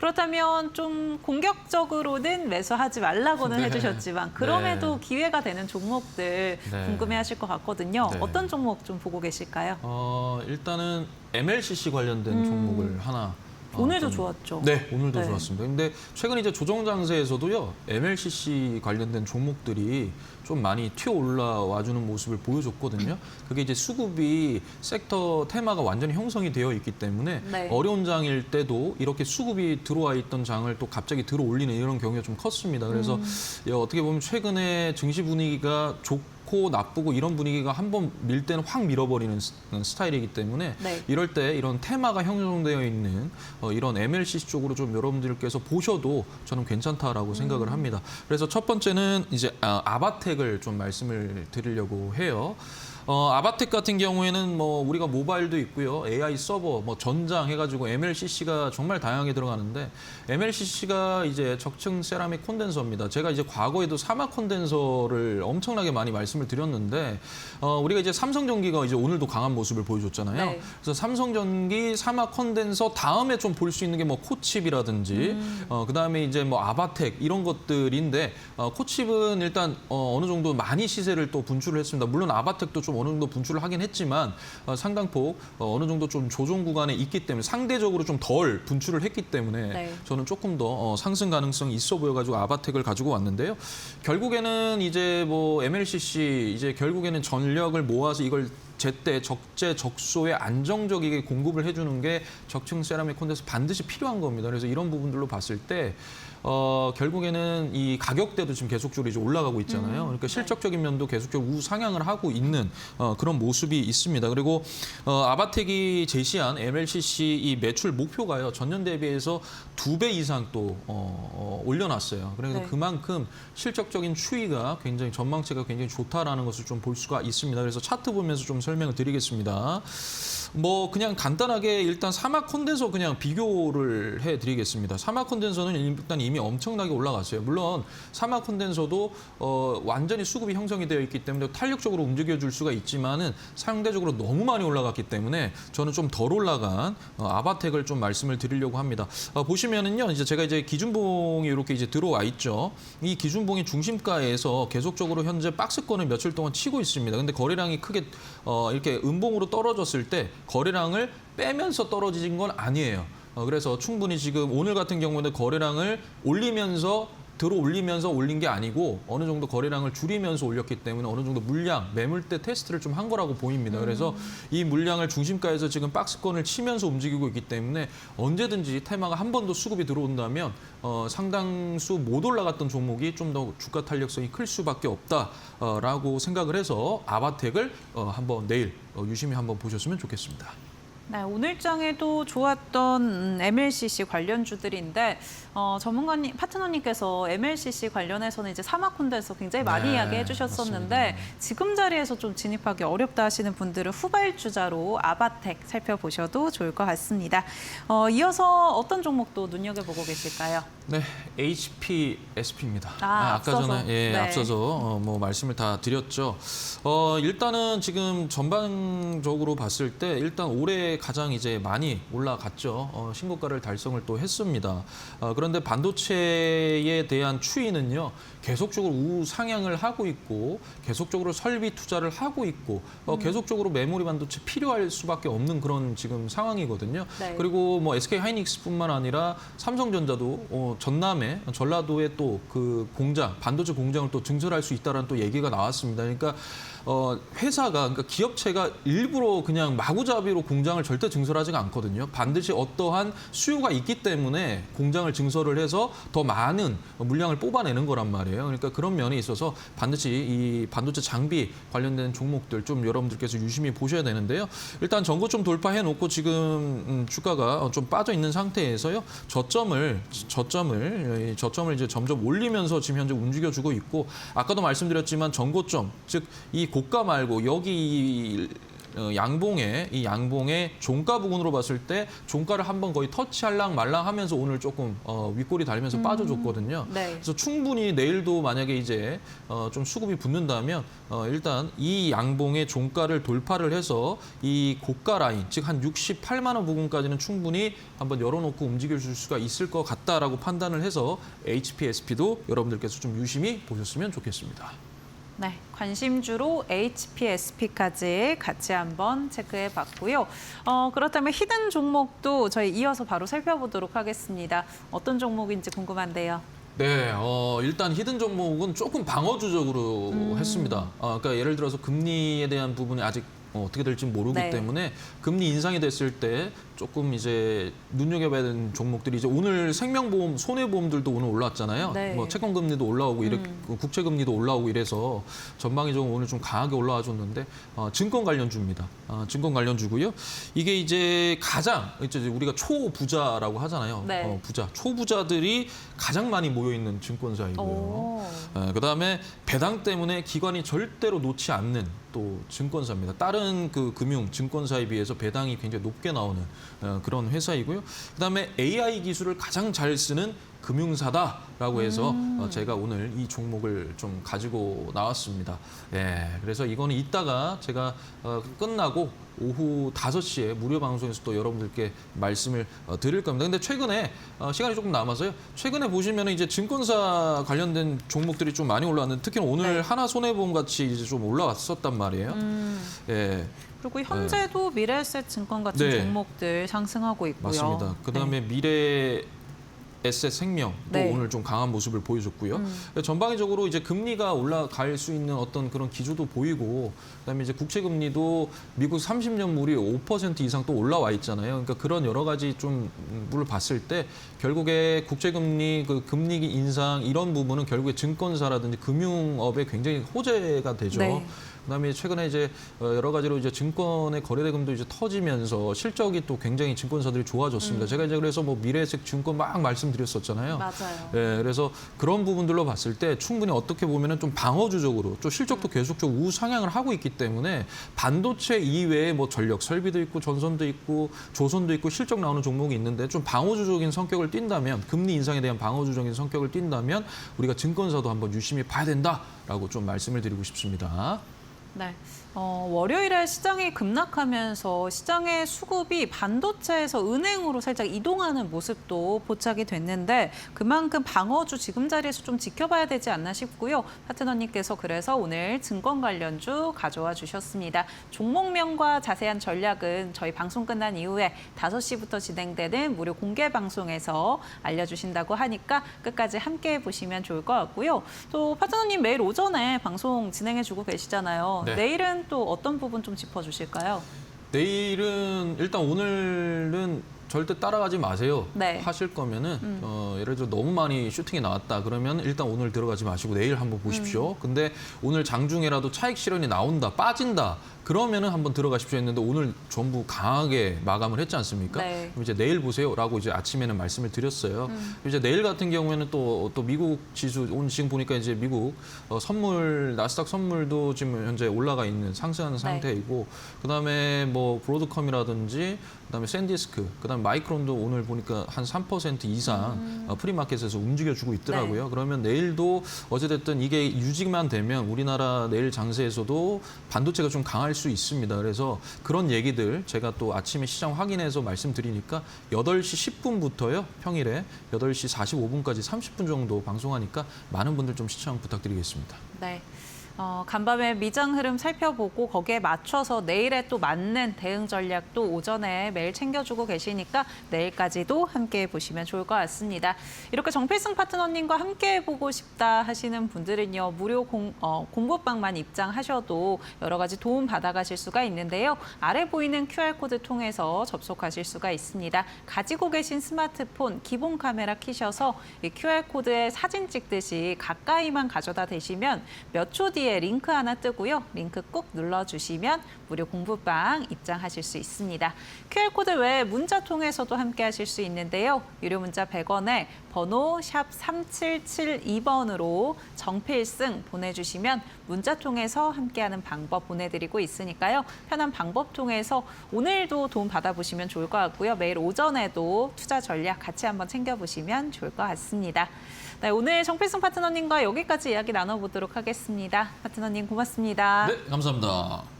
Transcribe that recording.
그렇다면 좀 공격적으로는 매수하지 말라고는 네. 해주셨지만 그럼에도 기회가 되는 종목들 네. 궁금해하실 것 같거든요. 네. 어떤 종목 좀 보고 계실까요? 일단은 MLCC 관련된 종목을 하나. 오늘도 좋았죠. 네, 오늘도 네. 좋았습니다. 근데 최근 이제 조정 장세에서도요, MLCC 관련된 종목들이 좀 많이 튀어 올라와주는 모습을 보여줬거든요. 그게 이제 수급이 섹터 테마가 완전히 형성이 되어 있기 때문에 네. 어려운 장일 때도 이렇게 수급이 들어와 있던 장을 또 갑자기 들어 올리는 이런 경우가 좀 컸습니다. 그래서 어떻게 보면 최근에 증시 분위기가 좋고 나쁘고 이런 분위기가 한번 밀 때는 확 밀어버리는 스타일이기 때문에 네. 이럴 때 이런 테마가 형성되어 있는 이런 MLCC 쪽으로 좀 여러분들께서 보셔도 저는 괜찮다라고 생각을 합니다. 그래서 첫 번째는 이제 아바텍을 좀 말씀을 드리려고 해요. 아바텍 같은 경우에는 뭐 우리가 모바일도 있고요, AI 서버, 뭐 전장 해가지고 MLCC가 정말 다양하게 들어가는데 MLCC가 이제 적층 세라믹 콘덴서입니다. 제가 이제 과거에도 사막 콘덴서를 엄청나게 많이 말씀을 드렸는데 우리가 이제 삼성전기가 이제 오늘도 강한 모습을 보여줬잖아요. 네. 그래서 삼성전기 사막 콘덴서 다음에 좀 볼 수 있는 게 뭐 코칩이라든지 그다음에 이제 뭐 아바텍 이런 것들인데 코칩은 일단 어느 정도 많이 시세를 또 분출을 했습니다. 물론 아바텍도 좀 어느 정도 분출을 하긴 했지만 상당폭 어느 정도 좀 조정 구간에 있기 때문에 상대적으로 좀 덜 분출을 했기 때문에 네. 저는 조금 더 상승 가능성이 있어 보여가지고 아바텍을 가지고 왔는데요. 결국에는 이제 뭐 MLCC 이제 결국에는 전력을 모아서 이걸 제때 적재 적소에 안정적이게 공급을 해주는 게 적층 세라믹 콘덴서 반드시 필요한 겁니다. 그래서 이런 부분들로 봤을 때 결국에는 이 가격대도 지금 계속적으로 이제 올라가고 있잖아요. 그러니까 실적적인 면도 계속적으로 우상향을 하고 있는 그런 모습이 있습니다. 그리고 아바텍이 제시한 MLCC 이 매출 목표가요, 전년 대비해서 2배 이상 또 올려놨어요. 그래서 네. 그만큼 실적적인 추이가 굉장히 전망치가 굉장히 좋다라는 것을 좀 볼 수가 있습니다. 그래서 차트 보면서 좀 설명을 드리겠습니다. 뭐 그냥 간단하게 일단 사막 콘덴서 그냥 비교를 해드리겠습니다. 사막 콘덴서는 일단 이미 엄청나게 올라갔어요. 물론 사막 콘덴서도 완전히 수급이 형성이 되어 있기 때문에 탄력적으로 움직여줄 수가 있지만은 상대적으로 너무 많이 올라갔기 때문에 저는 좀 덜 올라간 아바텍을 좀 말씀을 드리려고 합니다. 보시면은요, 이제 제가 이제 기준봉이 이렇게 이제 들어와 있죠. 이 기준봉이 중심가에서 계속적으로 현재 박스권을 며칠 동안 치고 있습니다. 근데 거래량이 크게 이렇게 음봉으로 떨어졌을 때 거래량을 빼면서 떨어진 건 아니에요. 그래서 충분히 지금 오늘 같은 경우는 거래량을 들어 올리면서 올린 게 아니고 어느 정도 거래량을 줄이면서 올렸기 때문에 어느 정도 물량, 매물대 테스트를 좀 한 거라고 보입니다. 그래서 이 물량을 중심가에서 지금 박스권을 치면서 움직이고 있기 때문에 언제든지 테마가 한 번 더 수급이 들어온다면 상당수 못 올라갔던 종목이 좀 더 주가 탄력성이 클 수밖에 없다라고 생각을 해서 아바텍을 한번 내일 유심히 한번 보셨으면 좋겠습니다. 네, 오늘장에도 좋았던 MLCC 관련주들인데 전문가님, 파트너님께서 MLCC 관련해서는 이제 사막 콘덴서 굉장히 많이 네, 이야기해 주셨었는데 맞습니다. 지금 자리에서 좀 진입하기 어렵다 하시는 분들은 후발주자로 아바텍 살펴보셔도 좋을 것 같습니다. 이어서 어떤 종목도 눈여겨보고 계실까요? 네, HPSP입니다. 아까 전에 네. 앞서서 뭐 말씀을 다 드렸죠. 일단은 지금 전반적으로 봤을 때 일단 올해 가장 이제 많이 올라갔죠. 신고가를 달성을 또 했습니다. 그런데 반도체에 대한 추이는요, 계속적으로 우상향을 하고 있고 계속적으로 설비 투자를 하고 있고 계속적으로 메모리 반도체 필요할 수밖에 없는 그런 지금 상황이거든요. 네. 그리고 뭐 SK 하이닉스뿐만 아니라 삼성전자도 전남에 전라도에 또 그 공장, 반도체 공장을 또 증설할 수 있다라는 또 얘기가 나왔습니다. 그러니까 그러니까 기업체가 일부러 그냥 마구잡이로 공장을 절대 증설하지가 않거든요. 반드시 어떠한 수요가 있기 때문에 공장을 증설을 해서 더 많은 물량을 뽑아내는 거란 말이에요. 그러니까 그런 면에 있어서 반드시 이 반도체 장비 관련된 종목들 좀 여러분들께서 유심히 보셔야 되는데요. 일단 전고점 돌파해 놓고 지금 주가가 좀 빠져 있는 상태에서요. 저점을 이제 점점 올리면서 지금 현재 움직여주고 있고, 아까도 말씀드렸지만 전고점, 즉 이 고가 말고 여기 이 양봉의 종가 부분으로 봤을 때 종가를 한번 거의 터치할랑 말랑 하면서 오늘 조금 윗골이 달리면서 빠져줬거든요. 네. 그래서 충분히 내일도 만약에 이제 좀 수급이 붙는다면 일단 이 양봉의 종가를 돌파를 해서 이 고가 라인, 즉 한 68만 원 부분까지는 충분히 한번 열어놓고 움직여줄 수가 있을 것 같다라고 판단을 해서 HPSP도 여러분들께서 좀 유심히 보셨으면 좋겠습니다. 네, 관심주로 HPSP까지 같이 한번 체크해 봤고요. 그렇다면 히든 종목도 저희 이어서 바로 살펴보도록 하겠습니다. 어떤 종목인지 궁금한데요. 네, 일단 히든 종목은 조금 방어주적으로 했습니다. 그러니까 예를 들어서 금리에 대한 부분이 아직 어떻게 될지 모르기 네. 때문에 금리 인상이 됐을 때 조금 이제 눈여겨봐야 되는 종목들이 이제 오늘 생명보험, 손해보험들도 오늘 올랐잖아요. 네. 뭐 채권금리도 올라오고 국채금리도 올라오고 이래서 전망이 좀 오늘 좀 강하게 올라와줬는데 증권 관련주입니다. 증권 관련주고요. 이게 이제 가장 이제 우리가 초부자라고 하잖아요. 네. 부자, 초부자들이 가장 많이 모여 있는 증권사이고요. 오. 그다음에 배당 때문에 기관이 절대로 놓지 않는 또 증권사입니다. 다른 그 금융 증권사에 비해서 배당이 굉장히 높게 나오는 그런 회사이고요. 그다음에 AI 기술을 가장 잘 쓰는 금융사다라고 해서 제가 오늘 이 종목을 좀 가지고 나왔습니다. 예, 그래서 이거는 이따가 제가 끝나고 오후 5시에 무료 방송에서 또 여러분들께 말씀을 드릴 겁니다. 근데 최근에 시간이 조금 남아서요. 최근에 보시면 이제 증권사 관련된 종목들이 좀 많이 올라왔는데 특히 오늘 네. 하나손해보험 같이 이제 좀 올라왔었단 말이에요. 예. 그리고 현재도 미래에셋 증권 같은 네. 종목들 상승하고 있고요. 맞습니다. 그다음에 미래 에셋 생명도 네. 오늘 좀 강한 모습을 보여줬고요. 전방위적으로 이제 금리가 올라갈 수 있는 어떤 그런 기조도 보이고, 그다음에 이제 국채 금리도 미국 30년물이 5% 이상 또 올라와 있잖아요. 그러니까 그런 여러 가지 좀 물을 봤을 때 결국에 국채 금리, 그 금리 인상 이런 부분은 결국에 증권사라든지 금융업에 굉장히 호재가 되죠. 네. 그다음에 최근에 이제 여러 가지로 이제 증권의 거래 대금도 이제 터지면서 실적이 또 굉장히 증권사들이 좋아졌습니다. 제가 이제 그래서 뭐 미래에셋 증권 막 말씀드렸었잖아요. 맞아요. 예, 그래서 그런 부분들로 봤을 때 충분히 어떻게 보면은 좀 방어주적으로 또 실적도 계속적으로 우상향을 하고 있기 때문에 반도체 이외에 뭐 전력 설비도 있고 전선도 있고 조선도 있고 실적 나오는 종목이 있는데 좀 방어주적인 성격을 띈다면 금리 인상에 대한 방어주적인 성격을 띈다면 우리가 증권사도 한번 유심히 봐야 된다라고 좀 말씀을 드리고 싶습니다. 네. 월요일에 시장이 급락하면서 시장의 수급이 반도체에서 은행으로 살짝 이동하는 모습도 포착이 됐는데 그만큼 방어주 지금 자리에서 좀 지켜봐야 되지 않나 싶고요. 파트너님께서 그래서 오늘 증권 관련주 가져와 주셨습니다. 종목명과 자세한 전략은 저희 방송 끝난 이후에 5시부터 진행되는 무료 공개 방송에서 알려주신다고 하니까 끝까지 함께해 보시면 좋을 것 같고요. 또 파트너님 매일 오전에 방송 진행해주고 계시잖아요. 네. 내일은 또 어떤 부분 좀 짚어주실까요? 내일은 일단 오늘은 절대 따라가지 마세요. 네. 하실 거면은 예를 들어 너무 많이 슈팅이 나왔다 그러면 일단 오늘 들어가지 마시고 내일 한번 보십시오. 근데 오늘 장중에라도 차익 실현이 나온다, 빠진다. 그러면은 한번 들어가십시오 했는데 오늘 전부 강하게 마감을 했지 않습니까? 네. 그럼 이제 내일 보세요라고 이제 아침에는 말씀을 드렸어요. 이제 내일 같은 경우에는 또 미국 지수 오늘 지금 보니까 이제 미국 선물 나스닥 선물도 지금 현재 올라가 있는 상승하는 상태이고 그다음에 뭐 브로드컴이라든지 그다음에 샌디스크 그다음에 마이크론도 오늘 보니까 한 3% 이상 프리마켓에서 움직여주고 있더라고요. 네. 그러면 내일도 어찌됐든 이게 유지만 되면 우리나라 내일 장세에서도 반도체가 좀 강할 수 있습니다. 그래서 그런 얘기들 제가 또 아침에 시장 확인해서 말씀드리니까 8시 10분부터요. 평일에 8시 45분까지 30분 정도 방송하니까 많은 분들 좀 시청 부탁드리겠습니다. 네. 간밤에 미장 흐름 살펴보고 거기에 맞춰서 내일에 또 맞는 대응 전략도 오전에 매일 챙겨주고 계시니까 내일까지도 함께해 보시면 좋을 것 같습니다. 이렇게 정필승 파트너님과 함께해 보고 싶다 하시는 분들은요. 무료 공부방만 입장하셔도 여러 가지 도움 받아가실 수가 있는데요. 아래 보이는 QR코드 통해서 접속하실 수가 있습니다. 가지고 계신 스마트폰 기본 카메라 켜셔서 이 QR코드에 사진 찍듯이 가까이만 가져다 대시면 몇 초 뒤에 위에 링크 하나 뜨고요. 링크 꾹 눌러주시면 무료 공부방 입장하실 수 있습니다. QR코드 외에 문자 통해서도 함께 하실 수 있는데요. 유료 문자 100원에 번호 샵 3772번으로 정필승 보내주시면 문자 통해서 함께하는 방법 보내드리고 있으니까요. 편한 방법 통해서 오늘도 도움 받아보시면 좋을 것 같고요. 매일 오전에도 투자 전략 같이 한번 챙겨보시면 좋을 것 같습니다. 네, 오늘 정필승 파트너님과 여기까지 이야기 나눠보도록 하겠습니다. 파트너님 고맙습니다. 네, 감사합니다.